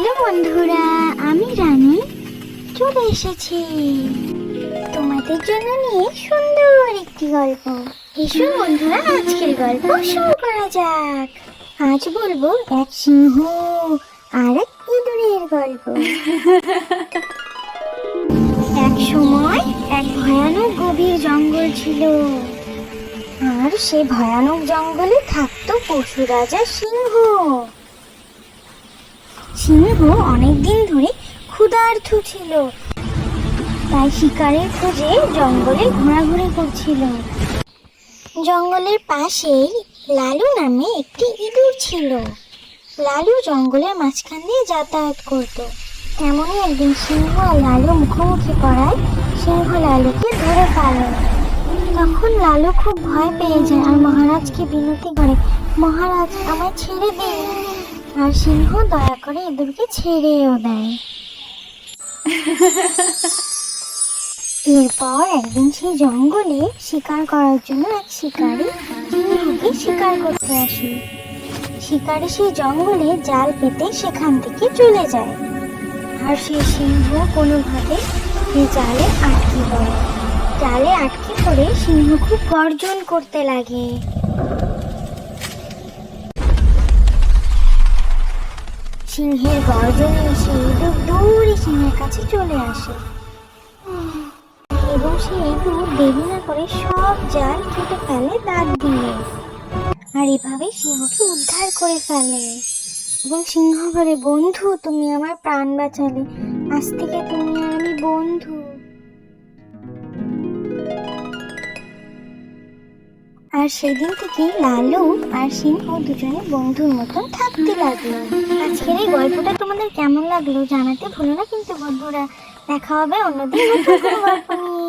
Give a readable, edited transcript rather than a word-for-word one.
Hello বন্ধুরা, আমি রানী চলে এসেছি তোমাদের জন্য নিয়ে সুন্দর একটি গল্প। এসো বন্ধুরা, আজকের গল্প শুরু করা যাক। আজ বলবো এক সিংহ আর এক ইঁদুরের গল্প। এক সময় এক ভয়ানক গভীর জঙ্গল ছিল, আর সে ভয়ানক জঙ্গলে থাকতো পশু রাজা সিংহ। সিংহ অনেকদিন ধরে ক্ষুধার্ত ছিল, তাই শিকারের খোঁজে জঙ্গলে ঘোরাঘুরি করছিল। জঙ্গলের পাশেই লালু নামে একটি ইঁদুর ছিল। লালু জঙ্গলের মাঝখান দিয়ে যাতায়াত করত। তেমনই একদিন সিংহ আর লালু মুখোমুখি করায় সিংহ লালুকে ধরে ফেলে। তখন লালু খুব ভয় পেয়ে যায় আর মহারাজকে বিনতি করে, মহারাজ আমায় ছেড়ে দিন। আর সিংহ দয়া করে ইঁদুরকে ছেড়েও দেয়। এরপর একদিন সেই জঙ্গলে শিকার করার জন্য এক শিকারী সিংহকে শিকার করতে আসে। শিকারী সেই জঙ্গলে জাল পেতে সেখান থেকে চলে যায়, আর সেই সিংহ কোনোভাবে সেই জালে আটকে পড়ে। জালে আটকে পড়ে সিংহ খুব গর্জন করতে লাগে। সিংহের গর্জনে এসে ইঁদুর দৌড়ে সিংহের কাছে চলে আসে, এবং সেই ইঁদুর দেরি না করে সব জাল কেটে ফেলে দাঁত দিয়ে। আর এভাবে সিংহকে উদ্ধার করে ফেলে। এবং সিংহ বলে, বন্ধু তুমি আমার প্রাণ বাঁচালে, আজ থেকে তুমি আর আমি বন্ধু। আর সেদিন থেকে লালু আর সিংহ দুজনে বন্ধুর মতন থাকতে লাগলো। আজকের এই গল্পটা তোমাদের কেমন লাগলো জানাতে ভুলো না কিন্তু বন্ধুরা। দেখা হবে অন্যদিন নতুন কোনো গল্প নিয়ে।